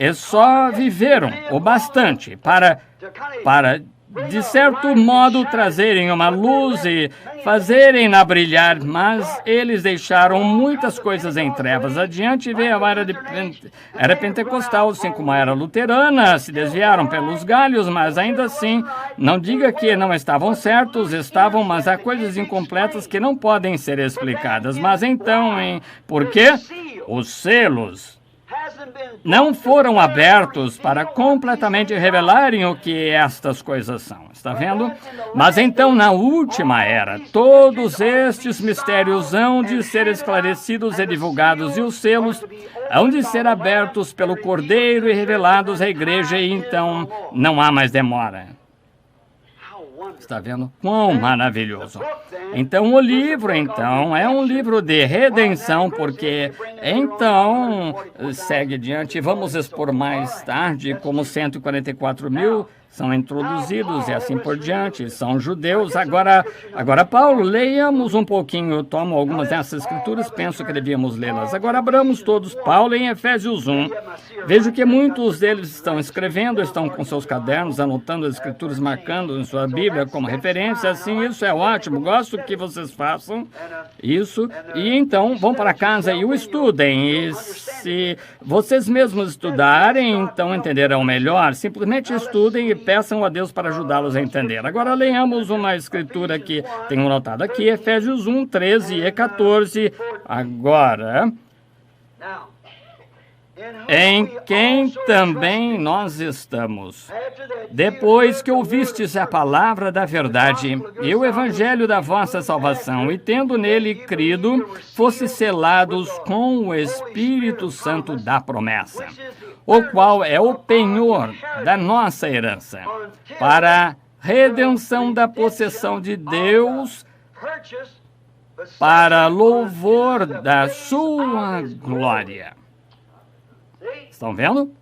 e só viveram o bastante para, de certo modo, trazerem uma luz e fazerem-na brilhar, mas eles deixaram muitas coisas em trevas. Adiante veio a era pentecostal, assim como a era luterana, se desviaram pelos galhos, mas ainda assim, não diga que não estavam certos, estavam, mas há coisas incompletas que não podem ser explicadas. Mas então, por quê? Os selos não foram abertos para completamente revelarem o que estas coisas são. Está vendo? Mas então, na última era, todos estes mistérios hão de ser esclarecidos e divulgados, e os selos hão de ser abertos pelo Cordeiro e revelados à igreja, e então não há mais demora. Está vendo? Quão maravilhoso. Então, o livro, então, é um livro de redenção, porque, então, segue adiante. Vamos expor mais tarde como 144.000 são introduzidos e assim por diante, são judeus. Agora, Paulo, leiamos um pouquinho. Eu tomo algumas dessas escrituras, penso que devíamos lê-las. Agora, abramos todos Paulo em Efésios 1. Vejo que muitos deles estão escrevendo, estão com seus cadernos, anotando as escrituras, marcando em sua Bíblia como referência. Assim, isso é ótimo. Gosto que vocês façam isso. E então, vão para casa e o estudem. E se vocês mesmos estudarem, então entenderão melhor. Simplesmente estudem e peçam a Deus para ajudá-los a entender. Agora, leiamos uma escritura que tenho anotado aqui, Efésios 1, 13 e 14. Agora, em quem também nós estamos, depois que ouvistes a palavra da verdade e o evangelho da vossa salvação, e tendo nele crido, fostes selados com o Espírito Santo da promessa, o qual é o penhor da nossa herança, para a redenção da possessão de Deus, para louvor da sua glória. Estão vendo?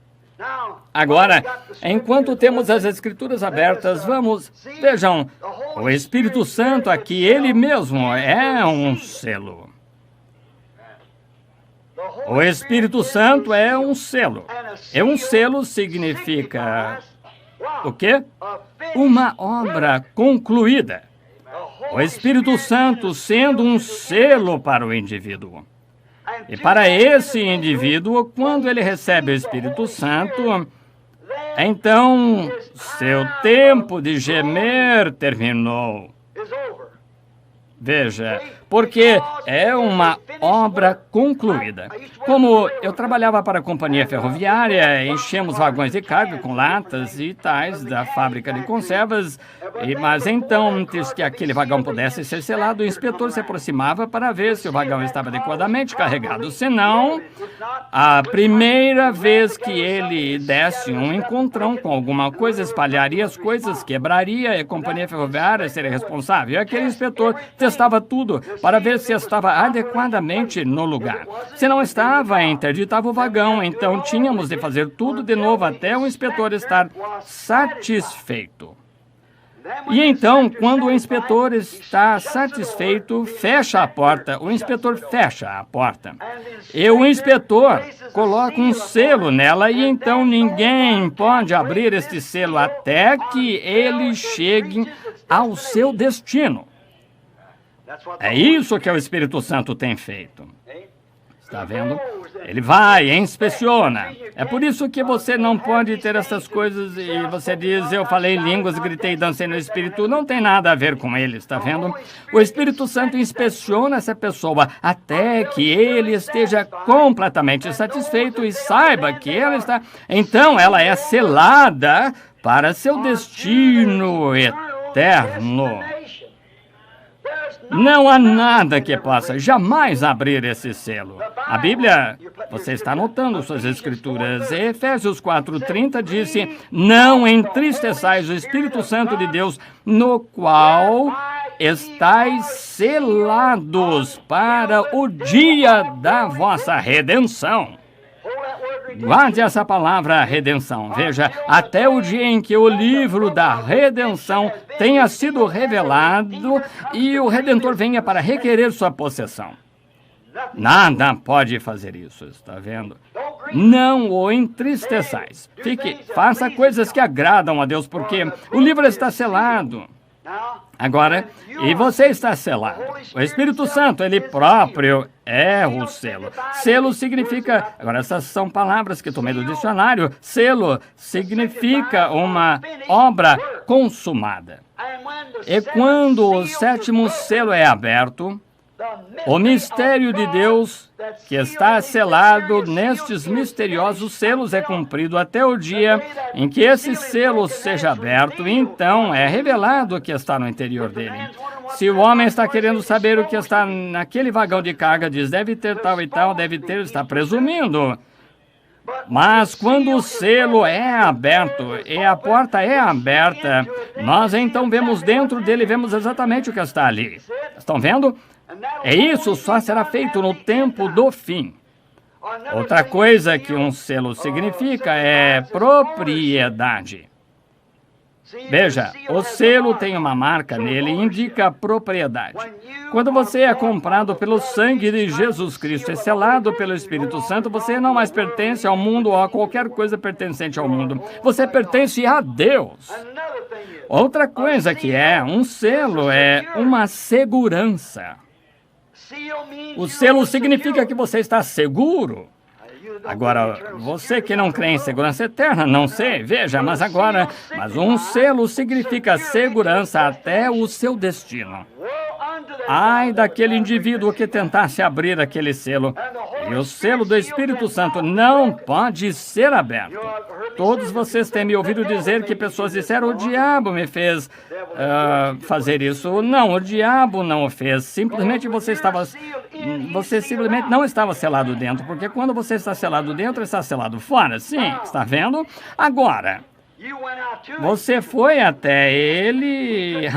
Agora, enquanto temos as escrituras abertas, vejam, o Espírito Santo aqui, ele mesmo é um selo. O Espírito Santo é um selo. E um selo significa o quê? Uma obra concluída. O Espírito Santo sendo um selo para o indivíduo. E para esse indivíduo, quando ele recebe o Espírito Santo, então seu tempo de gemer terminou. Veja, porque é uma obra concluída. Como eu trabalhava para a companhia ferroviária, enchemos vagões de carga com latas e tais da fábrica de conservas, mas então, antes que aquele vagão pudesse ser selado, o inspetor se aproximava para ver se o vagão estava adequadamente carregado. Senão, a primeira vez que ele desse um encontrão com alguma coisa, espalharia as coisas, quebraria, e a companhia ferroviária seria responsável. E aquele inspetor testava tudo para ver se estava adequadamente no lugar. Se não estava, interditava o vagão. Então, tínhamos de fazer tudo de novo até o inspetor estar satisfeito. E então, quando o inspetor está satisfeito, fecha a porta. O inspetor fecha a porta. E o inspetor coloca um selo nela e então ninguém pode abrir este selo até que ele chegue ao seu destino. É isso que o Espírito Santo tem feito. Está vendo? Ele vai, inspeciona. É por isso que você não pode ter essas coisas e você diz, eu falei línguas, gritei, dancei no Espírito. Não tem nada a ver com ele, está vendo? O Espírito Santo inspeciona essa pessoa até que ele esteja completamente satisfeito e saiba que ela está... Então, ela é selada para seu destino eterno. Não há nada que possa jamais abrir esse selo. A Bíblia, você está anotando suas escrituras, Efésios 4:30 disse, não entristeçais o Espírito Santo de Deus, no qual estáis selados para o dia da vossa redenção. Guarde essa palavra redenção. Veja, até o dia em que o livro da redenção tenha sido revelado e o Redentor venha para requerer sua possessão. Nada pode fazer isso, está vendo? não o entristeçais. Faça coisas que agradam a Deus, porque o livro está selado. Agora, e você está selado. O Espírito Santo, ele próprio é o selo. Selo significa... Agora, essas são palavras que tomei do dicionário. Selo significa uma obra consumada. E quando o sétimo selo é aberto, o mistério de Deus, que está selado nestes misteriosos selos, é cumprido até o dia em que esse selo seja aberto, então é revelado o que está no interior dele. Se o homem está querendo saber o que está naquele vagão de carga, diz, deve ter tal e tal, deve ter, está presumindo. Mas quando o selo é aberto e a porta é aberta, nós então vemos dentro dele, vemos exatamente o que está ali. Estão vendo? E isso só será feito no tempo do fim. Outra coisa que um selo significa é propriedade. Veja, o selo tem uma marca nele e indica propriedade. Quando você é comprado pelo sangue de Jesus Cristo e selado pelo Espírito Santo, você não mais pertence ao mundo ou a qualquer coisa pertencente ao mundo. Você pertence a Deus. Outra coisa que é um selo é uma segurança. O selo significa que você está seguro. Agora, você que não crê em segurança eterna, não sei, veja, mas um selo significa segurança até o seu destino. Ai daquele indivíduo que tentasse abrir aquele selo. E o selo do Espírito Santo não pode ser aberto. Todos vocês têm me ouvido dizer que pessoas disseram, o diabo me fez fazer isso. Não, o diabo não o fez. Simplesmente você simplesmente não estava selado dentro, porque quando você está selado dentro, está selado fora. Sim, está vendo? Agora, você foi até ele,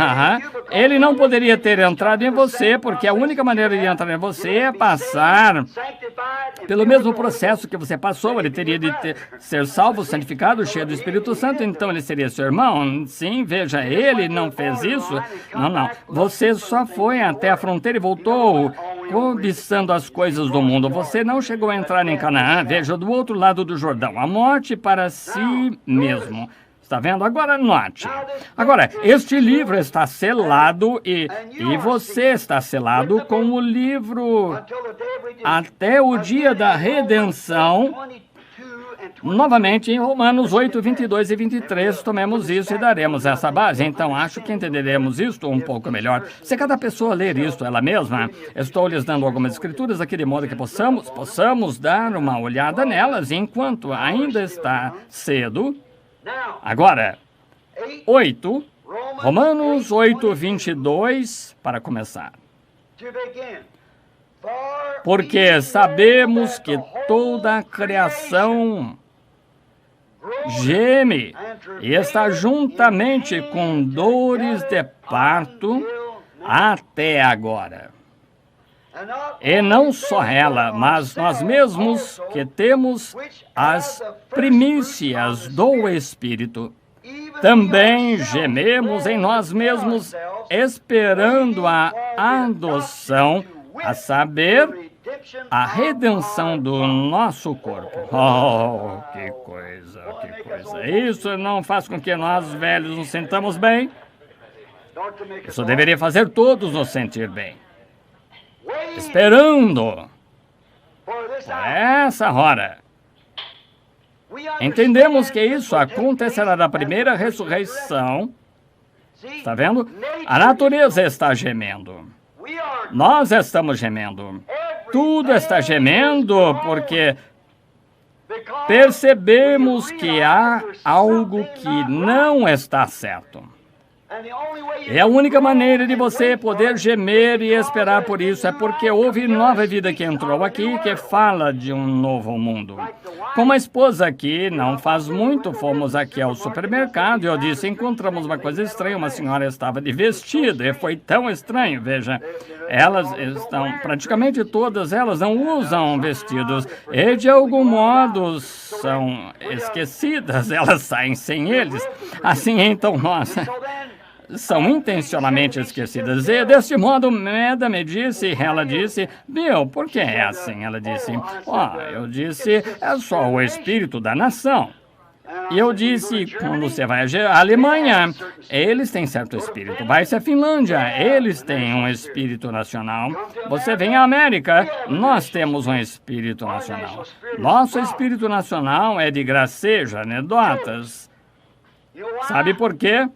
ele não poderia ter entrado em você, porque a única maneira de entrar em você é passar pelo mesmo processo que você passou. Ele teria de ser salvo, santificado, cheio do Espírito Santo, então ele seria seu irmão. Sim, veja, ele não fez isso. Não. Você só foi até a fronteira e voltou cobiçando as coisas do mundo. Você não chegou a entrar em Canaã, veja, do outro lado do Jordão, a morte para si mesmo. Está vendo? Agora note. Agora, este livro está selado e você está selado com o livro até o dia da redenção. Novamente, em Romanos 8, 22 e 23, tomemos isso e daremos essa base. Então, acho que entenderemos isto um pouco melhor. Se cada pessoa ler isto ela mesma, estou lhes dando algumas escrituras aqui de modo que possamos dar uma olhada nelas enquanto ainda está cedo. Agora, 8, Romanos 8, 22, para começar. Porque sabemos que toda a criação geme e está juntamente com dores de parto até agora. E não só ela, mas nós mesmos que temos as primícias do Espírito, também gememos em nós mesmos, esperando a adoção, a saber, a redenção do nosso corpo. Oh, que coisa, que coisa. Isso não faz com que nós velhos nos sintamos bem? Isso deveria fazer todos nos sentir bem. Esperando por essa hora. Entendemos que isso acontecerá na primeira ressurreição. Está vendo? A natureza está gemendo. Nós estamos gemendo. Tudo está gemendo porque percebemos que há algo que não está certo. E a única maneira de você poder gemer e esperar por isso é porque houve nova vida que entrou aqui, que fala de um novo mundo. Como a esposa aqui, não faz muito, fomos aqui ao supermercado e eu disse, encontramos uma coisa estranha, uma senhora estava de vestido e foi tão estranho, veja. Elas estão, praticamente todas elas não usam vestidos e de algum modo são esquecidas, elas saem sem eles. Assim então nós... são intencionalmente esquecidas. E, deste modo, Meda me disse, ela disse, Bill, por que é assim? Ela disse, eu disse, é só o espírito da nação. E eu disse, quando você vai à Alemanha, eles têm certo espírito. Vai-se à Finlândia, eles têm um espírito nacional. Você vem à América, nós temos um espírito nacional. Nosso espírito nacional é de gracejo, anedotas. Sabe por quê?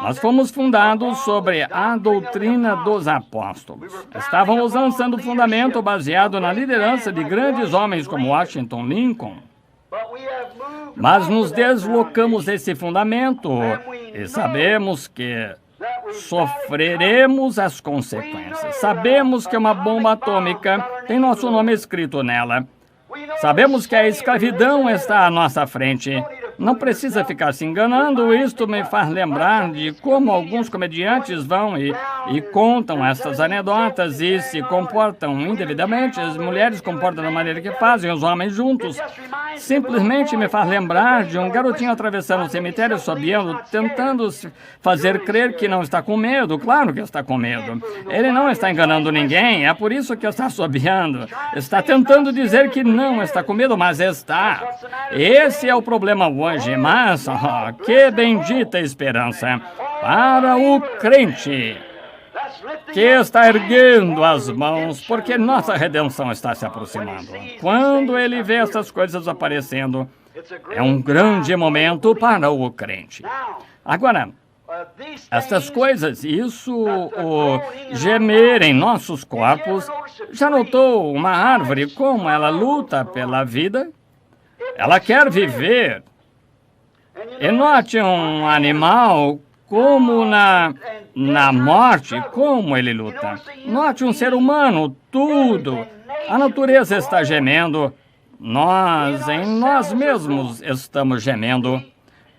Nós fomos fundados sobre a doutrina dos apóstolos. Estávamos lançando o fundamento baseado na liderança de grandes homens como Washington Lincoln. Mas nos deslocamos desse fundamento e sabemos que sofreremos as consequências. Sabemos que uma bomba atômica tem nosso nome escrito nela. Sabemos que a escravidão está à nossa frente. Não precisa ficar se enganando, isto me faz lembrar de como alguns comediantes vão e contam estas anedotas e se comportam indevidamente. As mulheres comportam da maneira que fazem, os homens juntos. Simplesmente me faz lembrar de um garotinho atravessando o cemitério, assobiando, tentando fazer crer que não está com medo. Claro que está com medo. Ele não está enganando ninguém, é por isso que está assobiando. Está tentando dizer que não está com medo, mas está. Esse é o problema hoje, mas que bendita esperança para o crente que está erguendo as mãos, porque nossa redenção está se aproximando. Quando ele vê essas coisas aparecendo, é um grande momento para o crente. Agora, estas coisas, o gemer em nossos corpos, já notou uma árvore como ela luta pela vida? Ela quer viver. E note um animal como na morte, como ele luta. Note um ser humano, tudo. A natureza está gemendo. Nós, em nós mesmos, estamos gemendo.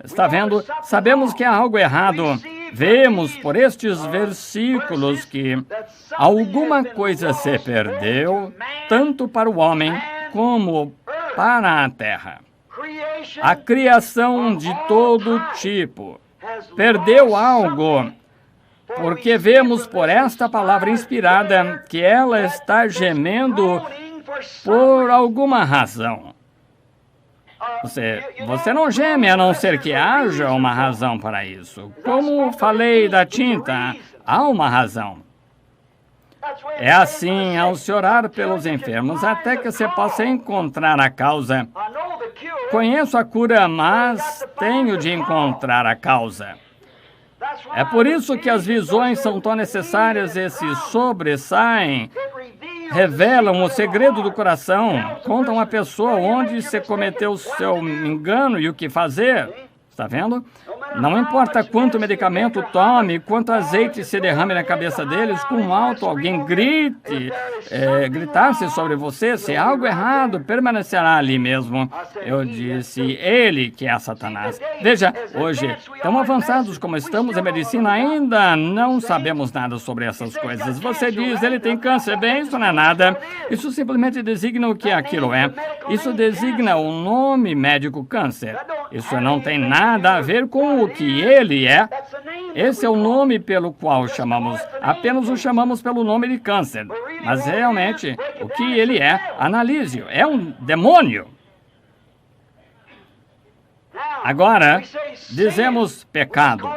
Está vendo? Sabemos que há algo errado. Vemos por estes versículos que alguma coisa se perdeu, tanto para o homem como para a terra. A criação de todo tipo perdeu algo, porque vemos por esta palavra inspirada que ela está gemendo por alguma razão. Você não geme a não ser que haja uma razão para isso. Como falei da tinta, há uma razão. É assim ao se orar pelos enfermos, até que você possa encontrar a causa. Conheço a cura, mas tenho de encontrar a causa. É por isso que as visões são tão necessárias e se sobressaem, revelam o segredo do coração, contam a pessoa onde se cometeu o seu engano e o que fazer. Está vendo? Não importa quanto medicamento tome, quanto azeite se derrame na cabeça deles, quão alto alguém gritasse sobre você, se há algo errado, permanecerá ali mesmo. Eu disse, ele que é Satanás. Veja, hoje, tão avançados como estamos em medicina, ainda não sabemos nada sobre essas coisas. Você diz, ele tem câncer. Bem, isso não é nada. Isso simplesmente designa o que aquilo é. Isso designa o nome médico câncer. Isso não tem nada a ver com o que ele é. Esse é o nome pelo qual chamamos. Apenas o chamamos pelo nome de câncer. Mas realmente, o que ele é, analise-o. É um demônio. Agora, dizemos pecado.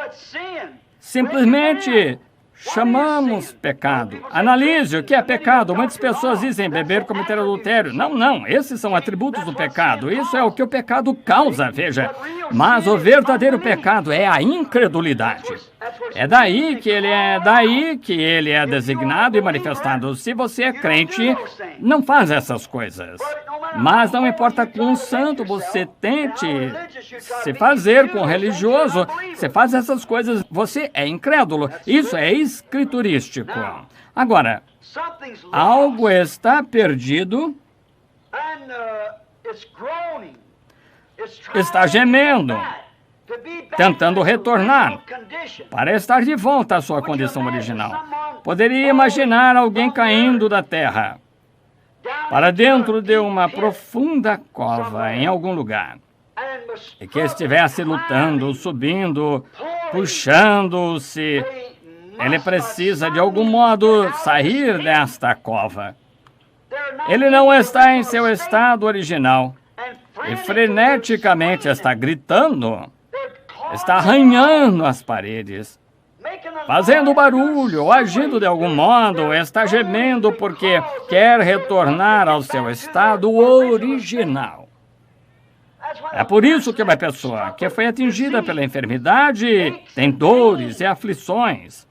Simplesmente chamamos pecado. Analise o que é pecado. Muitas pessoas dizem beber, cometer adultério. Não. Esses são atributos do pecado. Isso é o que o pecado causa, veja. Mas o verdadeiro pecado é a incredulidade. É daí que ele é designado e manifestado. Se você é crente, não faz essas coisas. Mas não importa quão santo você tente se fazer com religioso, você faz essas coisas, você é incrédulo. Isso é escriturístico. Agora, algo está perdido, está gemendo, tentando retornar para estar de volta à sua condição original. Poderia imaginar alguém caindo da terra para dentro de uma profunda cova em algum lugar, e que estivesse lutando, subindo, puxando-se. Ele precisa, de algum modo, sair desta cova. Ele não está em seu estado original. E freneticamente está gritando. Está arranhando as paredes. Fazendo barulho, ou agindo de algum modo, está gemendo porque quer retornar ao seu estado original. É por isso que uma pessoa que foi atingida pela enfermidade tem dores e aflições.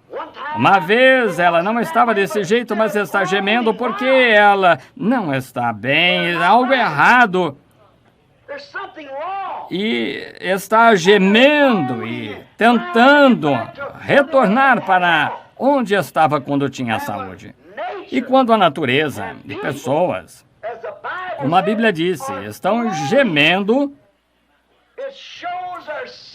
Uma vez ela não estava desse jeito, mas está gemendo porque ela não está bem, algo errado. E está gemendo e tentando retornar para onde estava quando tinha saúde. E quando a natureza e pessoas, como a Bíblia disse, estão gemendo,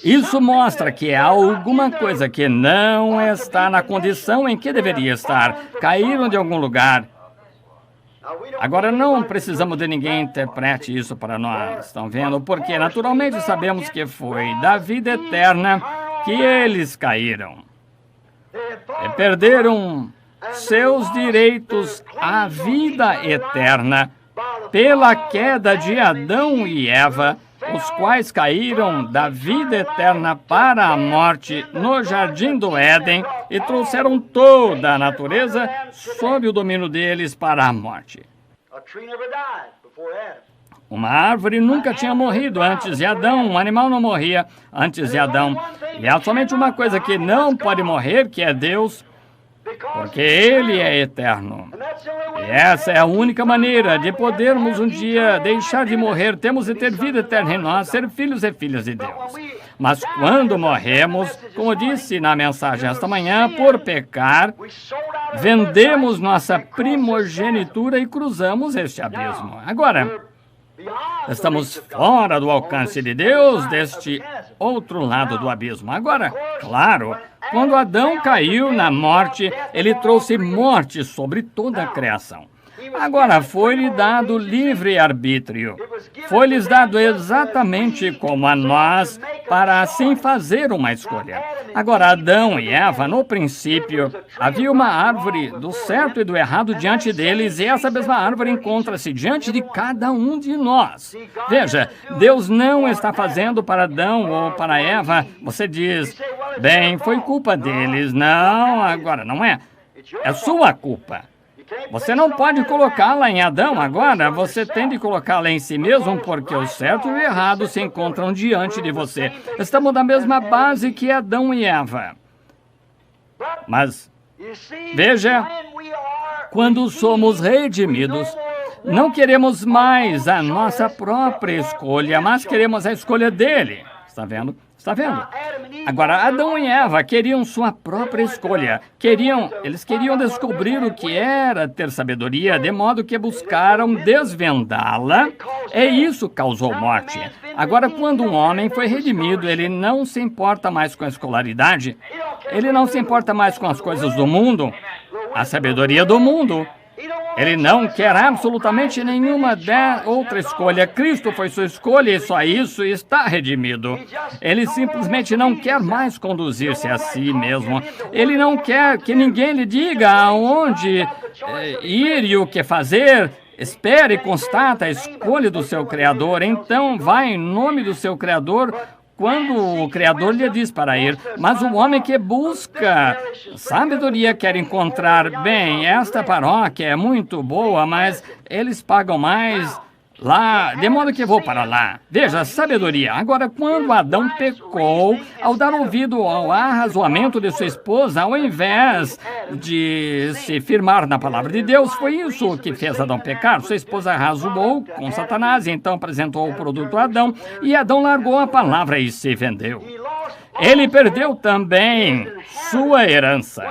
isso mostra que há alguma coisa que não está na condição em que deveria estar. Caíram de algum lugar. Agora, não precisamos de ninguém interprete isso para nós, estão vendo? Porque naturalmente sabemos que foi da vida eterna que eles caíram. E perderam seus direitos à vida eterna pela queda de Adão e Eva, os quais caíram da vida eterna para a morte no jardim do Éden e trouxeram toda a natureza sob o domínio deles para a morte. Uma árvore nunca tinha morrido antes de Adão, um animal não morria antes de Adão. E há somente uma coisa que não pode morrer, que é Deus, porque Ele é eterno. E essa é a única maneira de podermos um dia deixar de morrer. Temos de ter vida eterna em nós, ser filhos e filhas de Deus. Mas quando morremos, como disse na mensagem esta manhã, por pecar, vendemos nossa primogenitura e cruzamos este abismo. Agora, estamos fora do alcance de Deus, deste outro lado do abismo. Agora, claro, quando Adão caiu na morte, ele trouxe morte sobre toda a criação. Agora, foi-lhe dado livre-arbítrio. Foi-lhes dado exatamente como a nós, para assim fazer uma escolha. Agora, Adão e Eva, no princípio, havia uma árvore do certo e do errado diante deles, e essa mesma árvore encontra-se diante de cada um de nós. Veja, Deus não está fazendo para Adão ou para Eva. Você diz, bem, foi culpa deles. Não, agora não é. É sua culpa. Você não pode colocá-la em Adão agora, você tem de colocá-la em si mesmo, porque o certo e o errado se encontram diante de você. Estamos na mesma base que Adão e Eva. Mas, veja, quando somos redimidos, não queremos mais a nossa própria escolha, mas queremos a escolha dele. Está vendo? Está vendo? Agora, Adão e Eva queriam sua própria escolha. Eles queriam descobrir o que era ter sabedoria, de modo que buscaram desvendá-la, e isso causou morte. Agora, quando um homem foi redimido, ele não se importa mais com a escolaridade, ele não se importa mais com as coisas do mundo, a sabedoria do mundo. Ele não quer absolutamente nenhuma outra escolha. Cristo foi sua escolha e só isso está redimido. Ele simplesmente não quer mais conduzir-se a si mesmo. Ele não quer que ninguém lhe diga aonde ir e o que fazer. Espere e constata a escolha do seu Criador. Então vai em nome do seu Criador quando o Criador lhe diz para ir. Mas o homem que busca sabedoria quer encontrar, bem, esta paróquia é muito boa, mas eles pagam mais lá, de modo que vou para lá. Veja, sabedoria. Agora, quando Adão pecou, ao dar ouvido ao arrazoamento de sua esposa, ao invés de se firmar na palavra de Deus, foi isso que fez Adão pecar. Sua esposa arrazoou com Satanás, e então apresentou o produto a Adão, e Adão largou a palavra e se vendeu. Ele perdeu também sua herança,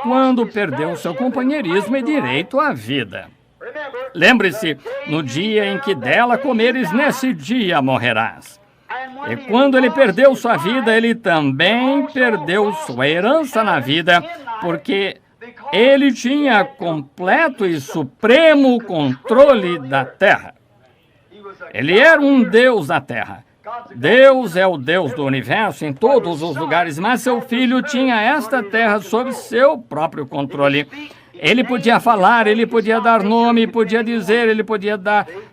quando perdeu seu companheirismo e direito à vida. Lembre-se, no dia em que dela comeres, nesse dia morrerás. E quando ele perdeu sua vida, ele também perdeu sua herança na vida, porque ele tinha completo e supremo controle da terra. Ele era um Deus da terra. Deus é o Deus do universo em todos os lugares, mas seu filho tinha esta terra sob seu próprio controle. Ele podia falar, ele podia dar nome, podia dizer, ele podia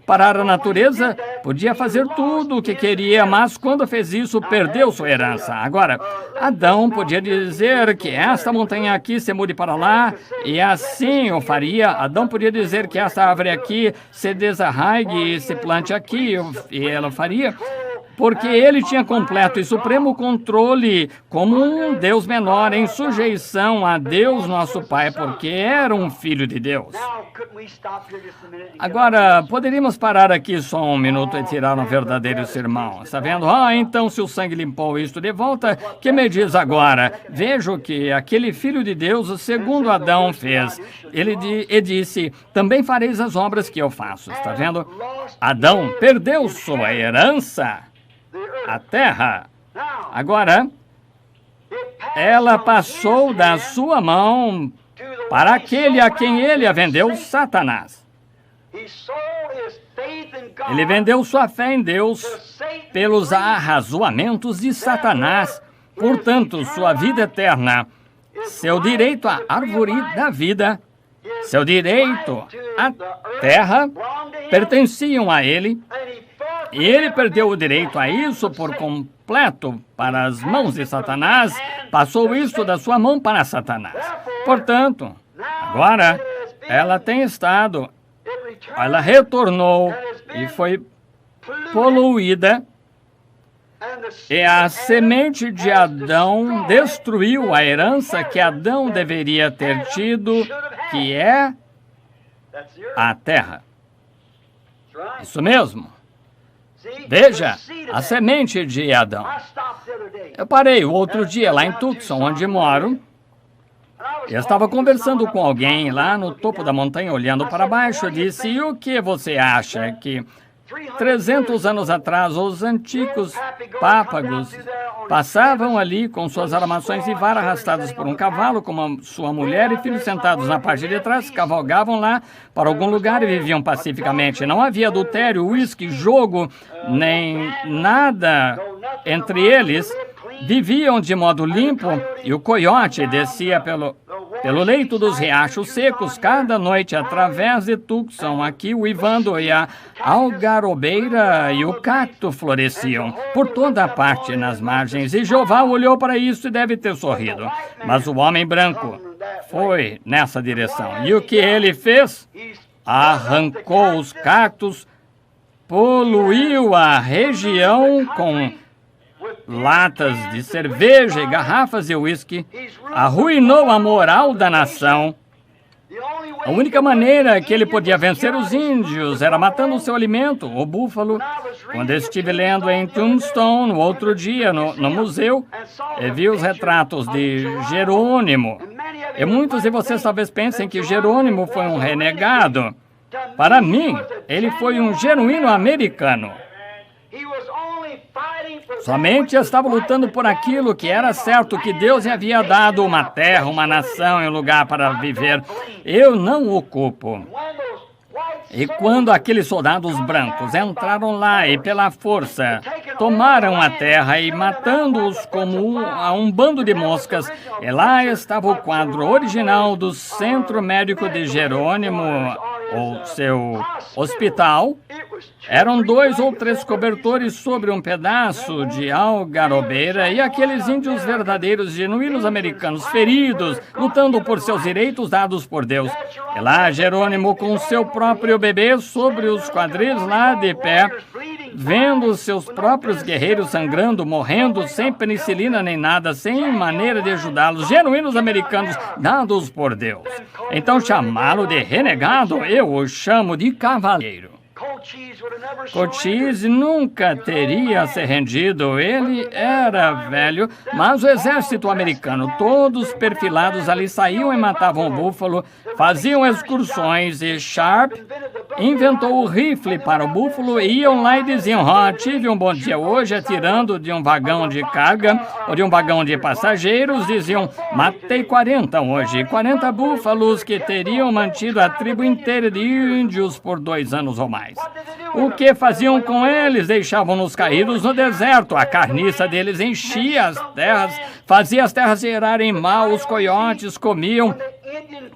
parar a natureza, podia fazer tudo o que queria, mas quando fez isso, perdeu sua herança. Agora, Adão podia dizer que esta montanha aqui se mude para lá, e assim o faria. Adão podia dizer que esta árvore aqui se desarraigue e se plante aqui, e ela faria. Porque ele tinha completo e supremo controle como um Deus menor em sujeição a Deus nosso Pai, porque era um filho de Deus. Agora, poderíamos parar aqui só um minuto e tirar um verdadeiro sermão. Está vendo? Então se o sangue limpou isto de volta, que me diz agora? Vejo que aquele filho de Deus, segundo Adão fez. Ele disse, também fareis as obras que eu faço. Está vendo? Adão perdeu sua herança, a terra. Agora, ela passou da sua mão para aquele a quem ele a vendeu, Satanás. Ele vendeu sua fé em Deus pelos arrazoamentos de Satanás. Portanto, sua vida eterna, seu direito à árvore da vida, seu direito à terra, pertenciam a ele. E ele perdeu o direito a isso por completo para as mãos de Satanás, passou isso da sua mão para Satanás. Portanto, agora, ela retornou e foi poluída, e a semente de Adão destruiu a herança que Adão deveria ter tido, que é a terra. Isso mesmo. Veja, a semente de Adão. Eu parei o outro dia lá em Tucson, onde moro. Eu estava conversando com alguém lá no topo da montanha, olhando para baixo. Eu disse, e o que você acha que 300 anos atrás os antigos pápagos passavam ali com suas armações de vara arrastadas por um cavalo, com sua mulher e filhos sentados na parte de trás, cavalgavam lá para algum lugar e viviam pacificamente. Não havia adultério, uísque, jogo, nem nada entre eles. Viviam de modo limpo e o coiote descia pelo leito dos riachos secos cada noite através de Tucson, aqui uivando, e a algarobeira e o cacto floresciam por toda a parte nas margens. E Jeová olhou para isso e deve ter sorrido. Mas o homem branco foi nessa direção. E o que ele fez? Arrancou os cactos, poluiu a região com latas de cerveja e garrafas de uísque, arruinou a moral da nação. A única maneira que ele podia vencer os índios era matando o seu alimento, o búfalo. Quando eu estive lendo em Tombstone, no outro dia, no museu, eu vi os retratos de Jerônimo. E muitos de vocês talvez pensem que Jerônimo foi um renegado. Para mim, ele foi um genuíno americano. Somente estava lutando por aquilo que era certo, que Deus lhe havia dado uma terra, uma nação e um lugar para viver. Eu não o culpo. E quando aqueles soldados brancos entraram lá e pela força tomaram a terra e matando-os como um bando de moscas, e lá estava o quadro original do Centro Médico de Jerônimo, ou seu hospital. Eram 2 ou 3 cobertores sobre um pedaço de algarobeira e aqueles índios verdadeiros, genuínos americanos, feridos, lutando por seus direitos dados por Deus. E lá Jerônimo com seu próprio bebê sobre os quadris lá de pé, vendo seus próprios guerreiros sangrando, morrendo, sem penicilina nem nada, sem maneira de ajudá-los, genuínos americanos dados por Deus. Então chamá-lo de renegado, eu o chamo de cavaleiro. Cochise nunca teria se rendido, ele era velho, mas o exército americano, todos perfilados ali, saíam e matavam o búfalo, faziam excursões, e Sharp inventou o rifle para o búfalo e iam lá e diziam: tive um bom dia hoje atirando de um vagão de carga ou de um vagão de passageiros. Diziam: matei 40 hoje, 40 búfalos que teriam mantido a tribo inteira de índios por 2 anos ou mais. O que faziam com eles? Deixavam-nos caídos no deserto. A carniça deles enchia as terras, fazia as terras gerarem mal, os coiotes comiam.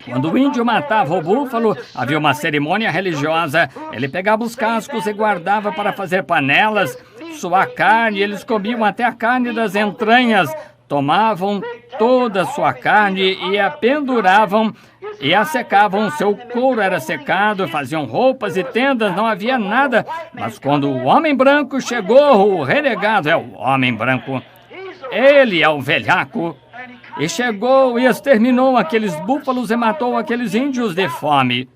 Quando o índio matava o búfalo, havia uma cerimônia religiosa. Ele pegava os cascos e guardava para fazer panelas. Sua carne, eles comiam até a carne das entranhas. Tomavam toda a sua carne e a penduravam e a secavam. Seu couro era secado, faziam roupas e tendas, não havia nada. Mas quando o homem branco chegou, o renegado é o homem branco, ele é o velhaco, e chegou e exterminou aqueles búfalos e matou aqueles índios de fome.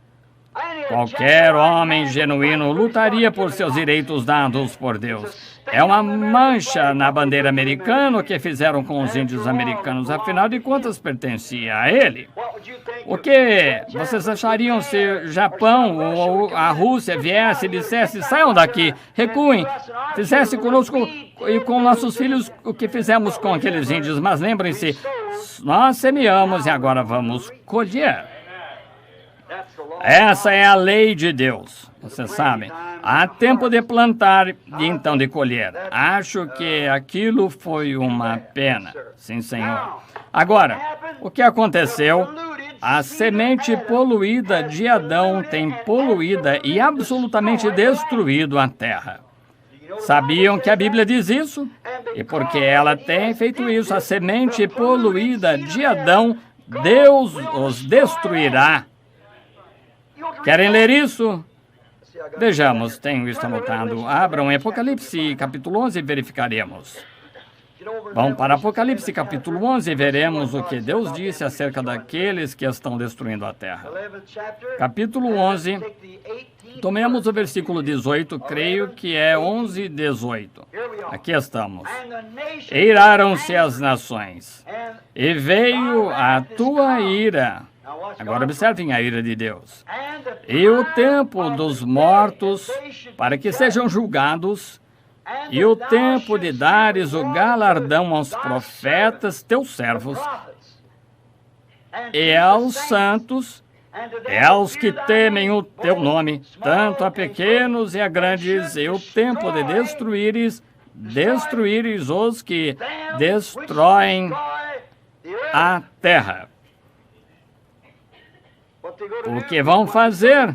Qualquer homem genuíno lutaria por seus direitos dados por Deus. É uma mancha na bandeira americana o que fizeram com os índios americanos. Afinal de contas, pertencia a ele. O que vocês achariam se o Japão ou a Rússia viesse e dissesse: saiam daqui, recuem, fizesse conosco e com nossos filhos o que fizemos com aqueles índios? Mas lembrem-se, nós semeamos e agora vamos colher. Essa é a lei de Deus. Vocês sabem, há tempo de plantar e então de colher. Acho que aquilo foi uma pena. Sim, Senhor. Agora, o que aconteceu? A semente poluída de Adão tem poluída e absolutamente destruído a terra. Sabiam que a Bíblia diz isso? E porque ela tem feito isso, a semente poluída de Adão, Deus os destruirá. Querem ler isso? Vejamos, tenho isso anotado. Abram em Apocalipse, capítulo 11, e verificaremos. Vamos para Apocalipse, capítulo 11, e veremos o que Deus disse acerca daqueles que estão destruindo a terra. Capítulo 11, tomemos o versículo 18, creio que é 11, 18. Aqui estamos. E iraram-se as nações, e veio a tua ira. Agora observem a ira de Deus. E o tempo dos mortos, para que sejam julgados, e o tempo de dares o galardão aos profetas, teus servos, e aos santos, e aos que temem o teu nome, tanto a pequenos e a grandes, e o tempo de destruíres os que destroem a terra. O que vão fazer?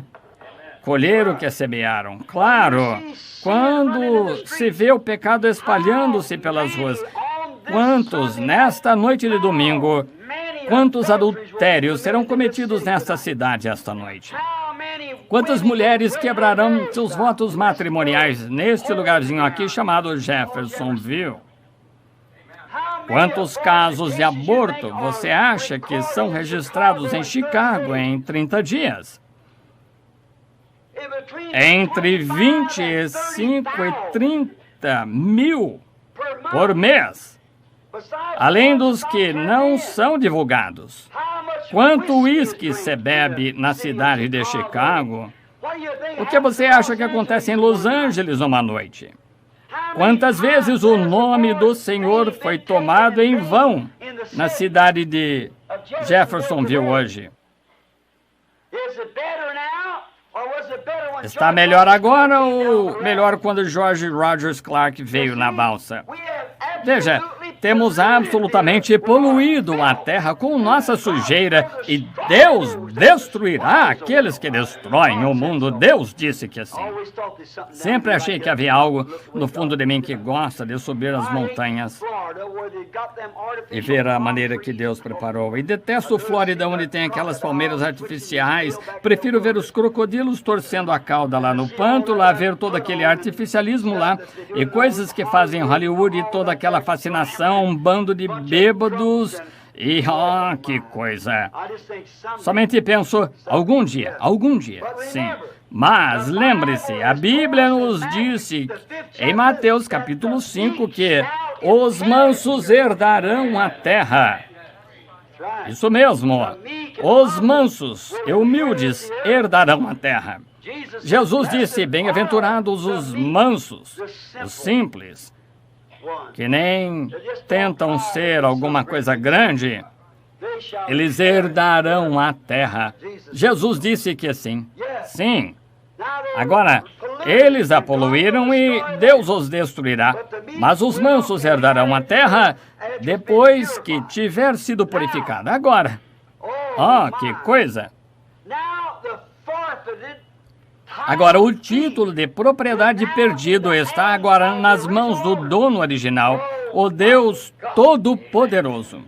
Colher o que semearam. Claro, quando se vê o pecado espalhando-se pelas ruas, quantos, nesta noite de domingo, quantos adultérios serão cometidos nesta cidade esta noite? Quantas mulheres quebrarão seus votos matrimoniais neste lugarzinho aqui chamado Jeffersonville? Quantos casos de aborto você acha que são registrados em Chicago em 30 dias? Entre 25 e 30 mil por mês, além dos que não são divulgados. Quanto uísque se bebe na cidade de Chicago? O que você acha que acontece em Los Angeles uma noite? Quantas vezes o nome do Senhor foi tomado em vão na cidade de Jeffersonville hoje? Está melhor agora ou melhor quando George Rogers Clark veio na balsa? Veja, temos absolutamente poluído a terra com nossa sujeira e Deus destruirá aqueles que destroem o mundo. Deus disse que assim. Sempre achei que havia algo no fundo de mim que gosta de subir as montanhas e ver a maneira que Deus preparou. E detesto Flórida, onde tem aquelas palmeiras artificiais. Prefiro ver os crocodilos torcendo a cauda lá no pântano, lá ver todo aquele artificialismo lá e coisas que fazem Hollywood e toda aquela fascinação, um bando de bêbados e, que coisa. Somente penso, algum dia, sim. Mas lembre-se, a Bíblia nos disse em Mateus capítulo 5 que os mansos herdarão a terra. Isso mesmo, os mansos e humildes herdarão a terra. Jesus disse, bem-aventurados os mansos, os simples, que nem tentam ser alguma coisa grande, eles herdarão a terra. Jesus disse que sim. Sim. Agora, eles a poluíram e Deus os destruirá. Mas os mansos herdarão a terra depois que tiver sido purificada. Agora, que coisa! Agora, o título de propriedade perdido está agora nas mãos do dono original, o Deus Todo-Poderoso.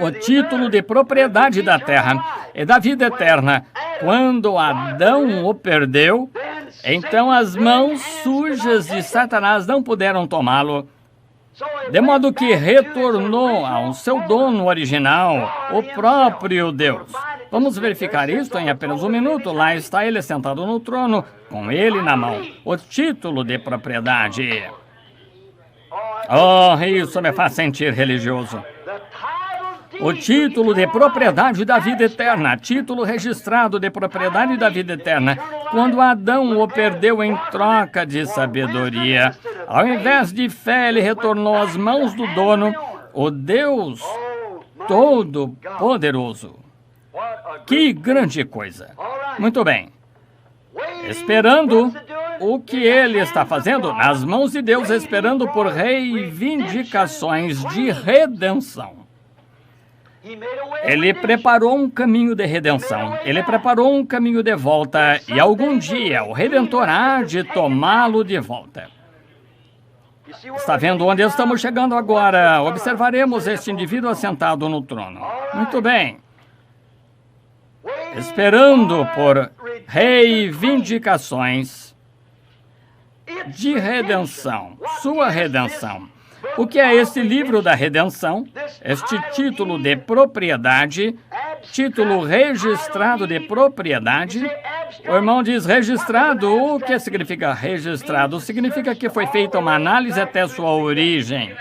O título de propriedade da terra é da vida eterna. Quando Adão o perdeu, então as mãos sujas de Satanás não puderam tomá-lo, de modo que retornou ao seu dono original, o próprio Deus. Vamos verificar isto em apenas um minuto. Lá está ele sentado no trono, com ele na mão. O título de propriedade. Isso me faz sentir religioso. O título de propriedade da vida eterna, título registrado de propriedade da vida eterna, quando Adão o perdeu em troca de sabedoria. Ao invés de fé, ele retornou às mãos do dono, o Deus Todo-Poderoso. Que grande coisa! Muito bem. Esperando o que ele está fazendo nas mãos de Deus, esperando por reivindicações de redenção. Ele preparou um caminho de redenção. Ele preparou um caminho de volta e algum dia o Redentor há de tomá-lo de volta. Está vendo onde estamos chegando agora? Observaremos este indivíduo assentado no trono. Muito bem. Esperando por reivindicações de redenção. Sua redenção. O que é este livro da redenção? Este título de propriedade, título registrado de propriedade. O irmão diz registrado. O que significa registrado? Significa que foi feita uma análise até sua origem.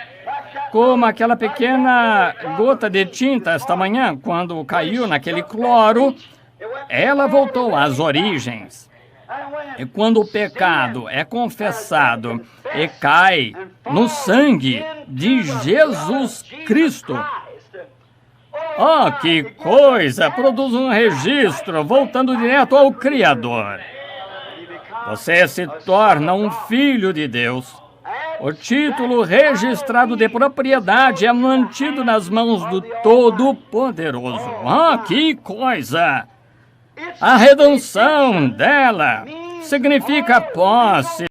Como aquela pequena gota de tinta esta manhã, quando caiu naquele cloro, ela voltou às origens. E quando o pecado é confessado e cai no sangue de Jesus Cristo, que coisa! Produz um registro voltando direto ao Criador. Você se torna um filho de Deus. O título registrado de propriedade é mantido nas mãos do Todo-Poderoso. Que coisa! A redenção dela significa posse